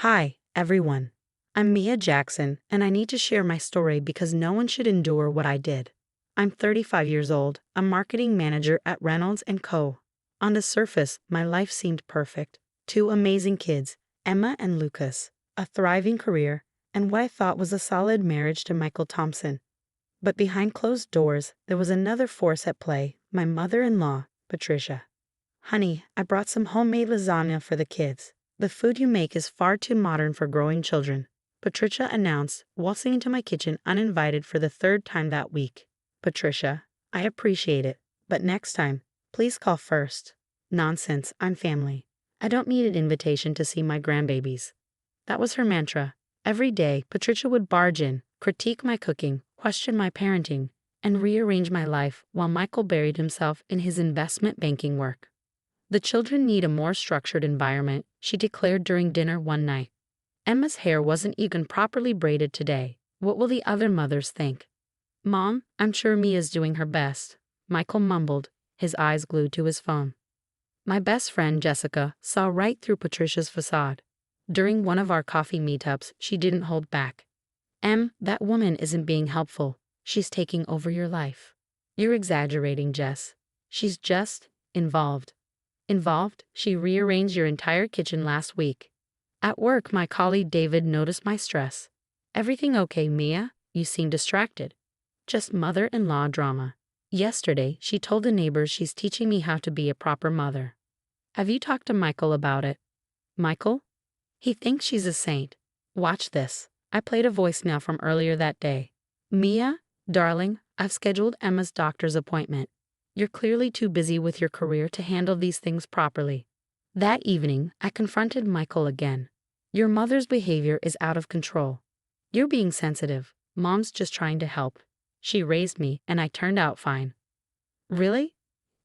Hi, everyone. I'm Mia Jackson, and I need to share my story because no one should endure what I did. I'm 35 years old, a marketing manager at Reynolds & Co. On the surface, my life seemed perfect. Two amazing kids, Emma and Lucas, a thriving career, and what I thought was a solid marriage to Michael Thompson. But behind closed doors, there was another force at play, my mother-in-law, Patricia. Honey, I brought some homemade lasagna for the kids. The food you make is far too modern for growing children, Patricia announced, waltzing into my kitchen uninvited for the third time that week. Patricia, I appreciate it, but next time, please call first. Nonsense, I'm family. I don't need an invitation to see my grandbabies. That was her mantra. Every day, Patricia would barge in, critique my cooking, question my parenting, and rearrange my life while Michael buried himself in his investment banking work. The children need a more structured environment, she declared during dinner one night. Emma's hair wasn't even properly braided today. What will the other mothers think? Mom, I'm sure Mia's doing her best, Michael mumbled, his eyes glued to his phone. My best friend Jessica saw right through Patricia's facade. During one of our coffee meetups, she didn't hold back. That woman isn't being helpful. She's taking over your life. You're exaggerating, Jess. She's just involved. Involved, she rearranged your entire kitchen last week. At work, my colleague David noticed my stress. Everything okay, Mia? You seem distracted. Just mother-in-law drama. Yesterday, she told the neighbors she's teaching me how to be a proper mother. Have you talked to Michael about it? Michael? He thinks she's a saint. Watch this. I played a voicemail from earlier that day. Mia, darling, I've scheduled Emma's doctor's appointment. You're clearly too busy with your career to handle these things properly. That evening, I confronted Michael again. Your mother's behavior is out of control. You're being sensitive. Mom's just trying to help. She raised me, and I turned out fine. Really?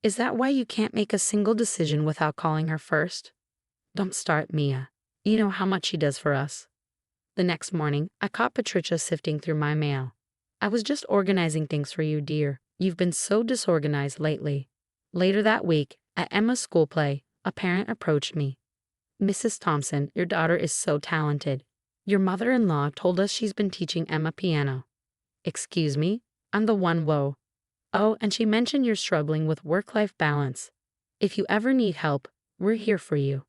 Is that why you can't make a single decision without calling her first? Don't start, Mia. You know how much she does for us. The next morning, I caught Patricia sifting through my mail. I was just organizing things for you, dear. You've been so disorganized lately. Later that week, at Emma's school play, a parent approached me. Mrs. Thompson, your daughter is so talented. Your mother-in-law told us she's been teaching Emma piano. Excuse me? I'm the one, whoa. Oh, and she mentioned you're struggling with work-life balance. If you ever need help, we're here for you.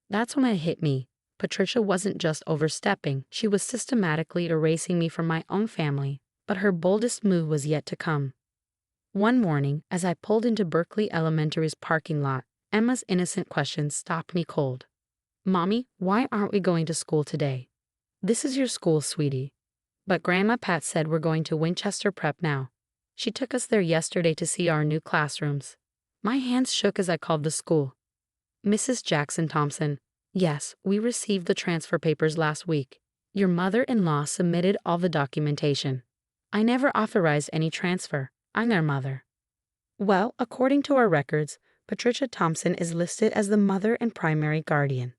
That's when it hit me. Patricia wasn't just overstepping, she was systematically erasing me from my own family. But her boldest move was yet to come. One morning, as I pulled into Berkeley Elementary's parking lot, Emma's innocent question stopped me cold. Mommy, why aren't we going to school today? This is your school, sweetie. But Grandma Pat said we're going to Winchester Prep now. She took us there yesterday to see our new classrooms. My hands shook as I called the school. Mrs. Jackson Thompson, yes, we received the transfer papers last week. Your mother-in-law submitted all the documentation. I never authorized any transfer. I'm their mother. Well, according to our records, Patricia Thompson is listed as the mother and primary guardian.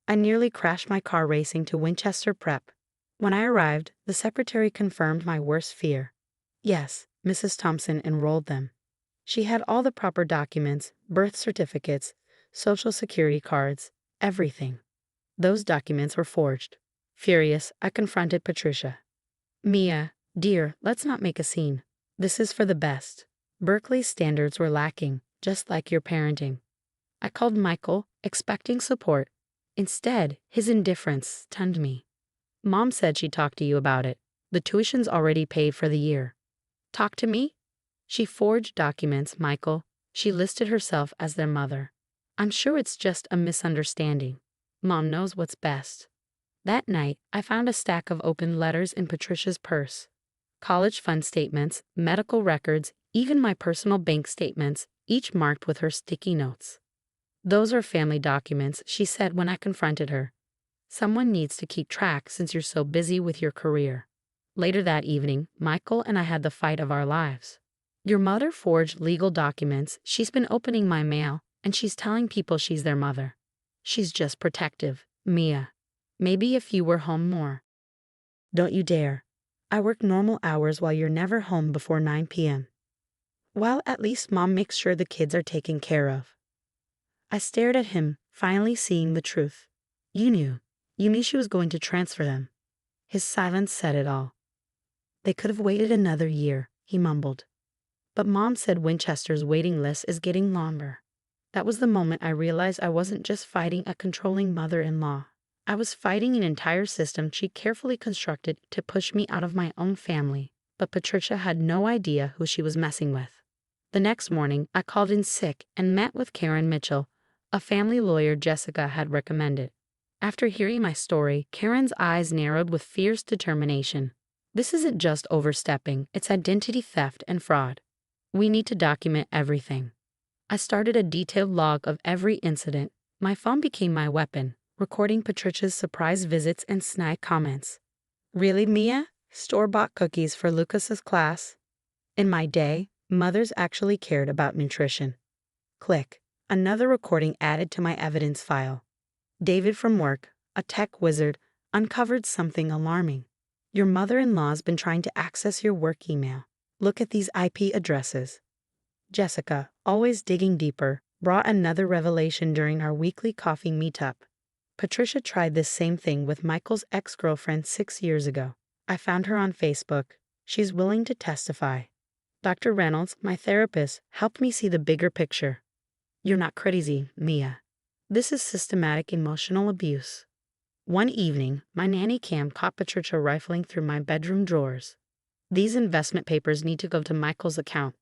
I nearly crashed my car racing to Winchester Prep. When I arrived, the secretary confirmed my worst fear. Yes, Mrs. Thompson enrolled them. She had all the proper documents, birth certificates, social security cards, everything. Those documents were forged. Furious, I confronted Patricia. Mia, dear, let's not make a scene. This is for the best. Berkeley's standards were lacking, just like your parenting. I called Michael, expecting support. Instead, his indifference stunned me. Mom said she talked to you about it. The tuition's already paid for the year. Talk to me? She forged documents, Michael. She listed herself as their mother. I'm sure it's just a misunderstanding. Mom knows what's best. That night, I found a stack of open letters in Patricia's purse. College fund statements, medical records, even my personal bank statements, each marked with her sticky notes. Those are family documents, she said when I confronted her. Someone needs to keep track since you're so busy with your career. Later that evening, Michael and I had the fight of our lives. Your mother forged legal documents, she's been opening my mail, and she's telling people she's their mother. She's just protective, Mia. Maybe if you were home more. Don't you dare. I work normal hours while you're never home before 9 p.m. Well, at least Mom makes sure the kids are taken care of. I stared at him, finally seeing the truth. You knew. You knew she was going to transfer them. His silence said it all. They could have waited another year, he mumbled. But Mom said Winchester's waiting list is getting longer. That was the moment I realized I wasn't just fighting a controlling mother-in-law. I was fighting an entire system she carefully constructed to push me out of my own family, but Patricia had no idea who she was messing with. The next morning, I called in sick and met with Karen Mitchell, a family lawyer Jessica had recommended. After hearing my story, Karen's eyes narrowed with fierce determination. This isn't just overstepping, it's identity theft and fraud. We need to document everything. I started a detailed log of every incident. My phone became my weapon, recording Patricia's surprise visits and snide comments. Really, Mia? Store-bought cookies for Lucas's class? In my day, mothers actually cared about nutrition. Click. Another recording added to my evidence file. David from work, a tech wizard, uncovered something alarming. Your mother-in-law's been trying to access your work email. Look at these IP addresses. Jessica, always digging deeper, brought another revelation during our weekly coffee meetup. Patricia tried this same thing with Michael's ex-girlfriend 6 years ago. I found her on Facebook. She's willing to testify. Dr. Reynolds, my therapist, helped me see the bigger picture. You're not crazy, Mia. This is systematic emotional abuse. One evening, my nanny Cam caught Patricia rifling through my bedroom drawers. These investment papers need to go to Michael's account.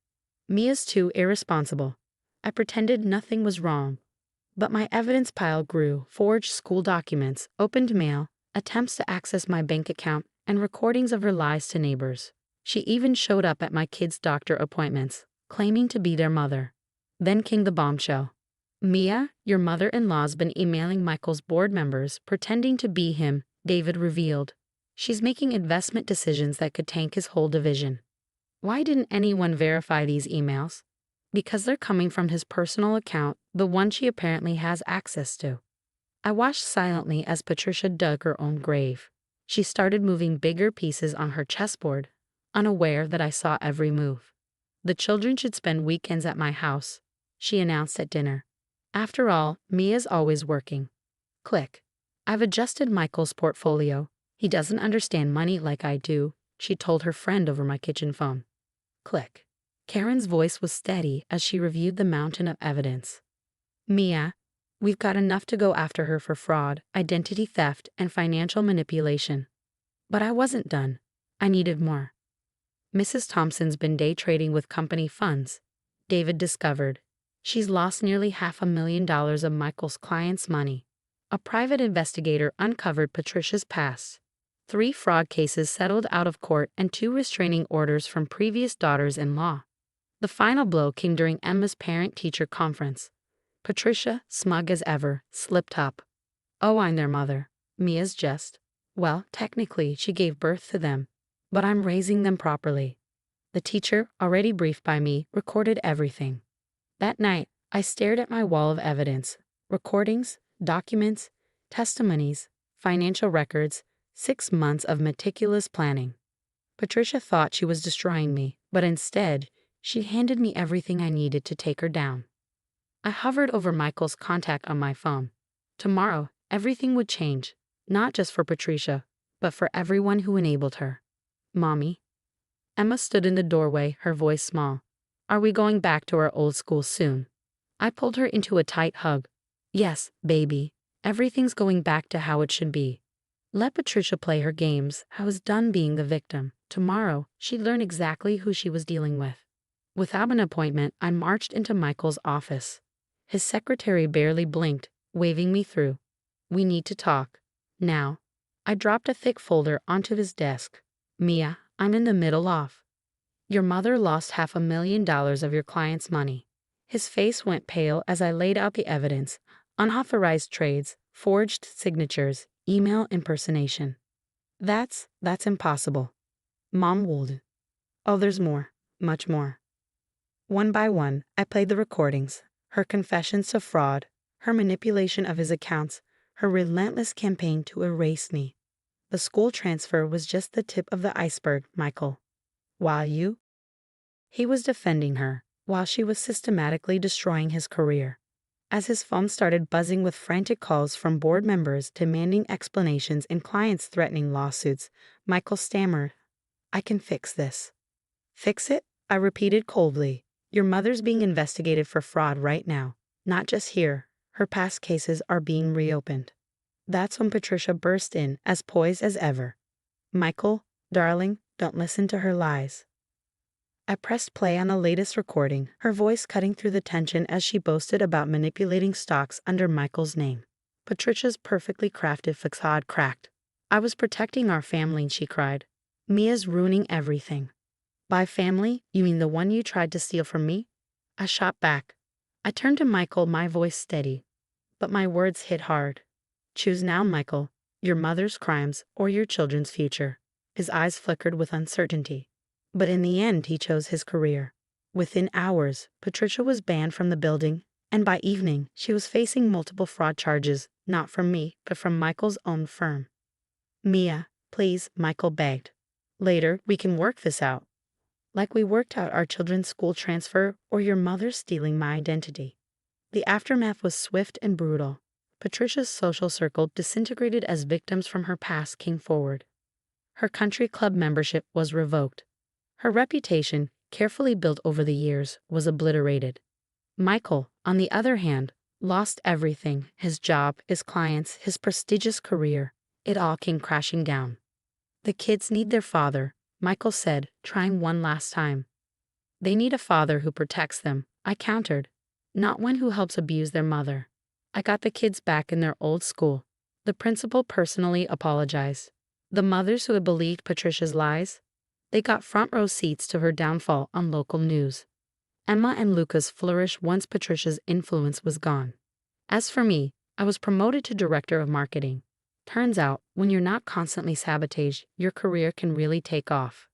Mia's too irresponsible. I pretended nothing was wrong. But my evidence pile grew: forged school documents, opened mail, attempts to access my bank account, and recordings of her lies to neighbors. She even showed up at my kids' doctor appointments, claiming to be their mother. Then came the bombshell. Mia, your mother-in-law's been emailing Michael's board members, pretending to be him, David revealed. She's making investment decisions that could tank his whole division. Why didn't anyone verify these emails? Because they're coming from his personal account, the one she apparently has access to. I watched silently as Patricia dug her own grave. She started moving bigger pieces on her chessboard, unaware that I saw every move. The children should spend weekends at my house, she announced at dinner. After all, Mia's always working. Click. I've adjusted Michael's portfolio. He doesn't understand money like I do, she told her friend over my kitchen phone. Click. Karen's voice was steady as she reviewed the mountain of evidence. Mia, we've got enough to go after her for fraud, identity theft, and financial manipulation. But I wasn't done. I needed more. Mrs. Thompson's been day trading with company funds, David discovered. She's lost nearly $500,000 of Michael's clients' money. A private investigator uncovered Patricia's past. 3 fraud cases settled out of court and 2 restraining orders from previous daughters-in-law. The final blow came during Emma's parent-teacher conference. Patricia, smug as ever, slipped up. Oh, I'm their mother. Mia's just. Well, technically, she gave birth to them. But I'm raising them properly. The teacher, already briefed by me, recorded everything. That night, I stared at my wall of evidence. Recordings, documents, testimonies, financial records, 6 months of meticulous planning. Patricia thought she was destroying me, but instead, she handed me everything I needed to take her down. I hovered over Michael's contact on my phone. Tomorrow, everything would change, not just for Patricia, but for everyone who enabled her. Mommy. Emma stood in the doorway, her voice small. Are we going back to our old school soon? I pulled her into a tight hug. Yes, baby. Everything's going back to how it should be. Let Patricia play her games. I was done being the victim. Tomorrow, she'd learn exactly who she was dealing with. Without an appointment, I marched into Michael's office. His secretary barely blinked, waving me through. We need to talk. Now. I dropped a thick folder onto his desk. Mia, I'm in the middle of. Your mother lost $500,000 of your client's money. His face went pale as I laid out the evidence: unauthorized trades, forged signatures, email impersonation. That's impossible. Mom would. Oh, there's more, much more. One by one, I played the recordings, her confessions to fraud, her manipulation of his accounts, her relentless campaign to erase me. The school transfer was just the tip of the iceberg, Michael. While you? He was defending her, while she was systematically destroying his career. As his phone started buzzing with frantic calls from board members demanding explanations and clients threatening lawsuits, Michael stammered, "I can fix this." "Fix it?" I repeated coldly. "Your mother's being investigated for fraud right now. Not just here. Her past cases are being reopened." That's when Patricia burst in, as poised as ever. "Michael, darling, don't listen to her lies." I pressed play on the latest recording, her voice cutting through the tension as she boasted about manipulating stocks under Michael's name. Patricia's perfectly crafted facade cracked. "I was protecting our family," she cried. "Mia's ruining everything." "By family, you mean the one you tried to steal from me?" I shot back. I turned to Michael, my voice steady, but my words hit hard. "Choose now, Michael. Your mother's crimes or your children's future." His eyes flickered with uncertainty. But in the end, he chose his career. Within hours, Patricia was banned from the building, and by evening, she was facing multiple fraud charges, not from me, but from Michael's own firm. "Mia, please," Michael begged. "Later, we can work this out. Like we worked out our children's school transfer or your mother stealing my identity." The aftermath was swift and brutal. Patricia's social circle disintegrated as victims from her past came forward. Her country club membership was revoked. Her reputation, carefully built over the years, was obliterated. Michael, on the other hand, lost everything: his job, his clients, his prestigious career. It all came crashing down. "The kids need their father," Michael said, trying one last time. "They need a father who protects them," I countered, "not one who helps abuse their mother." I got the kids back in their old school. The principal personally apologized. The mothers who had believed Patricia's lies, they got front row seats to her downfall on local news. Emma and Lucas flourished once Patricia's influence was gone. As for me, I was promoted to director of marketing. Turns out, when you're not constantly sabotaged, your career can really take off.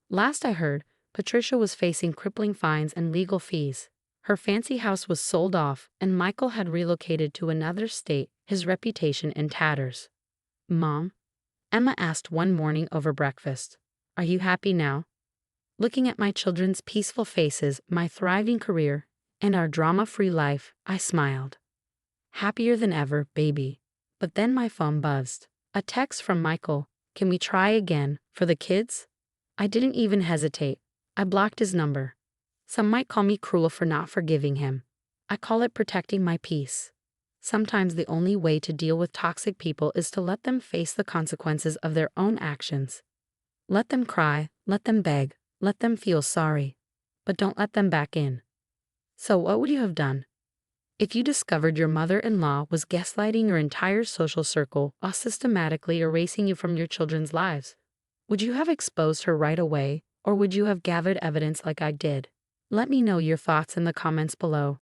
Last I heard, Patricia was facing crippling fines and legal fees. Her fancy house was sold off, and Michael had relocated to another state, his reputation in tatters. "Mom?" Emma asked one morning over breakfast. "Are you happy now?" Looking at my children's peaceful faces, my thriving career, and our drama-free life, I smiled. "Happier than ever, baby." But then my phone buzzed. A text from Michael. "Can we try again, for the kids?" I didn't even hesitate. I blocked his number. Some might call me cruel for not forgiving him. I call it protecting my peace. Sometimes the only way to deal with toxic people is to let them face the consequences of their own actions. Let them cry, let them beg, let them feel sorry, but don't let them back in. So what would you have done? If you discovered your mother-in-law was gaslighting your entire social circle while systematically erasing you from your children's lives, would you have exposed her right away, or would you have gathered evidence like I did? Let me know your thoughts in the comments below.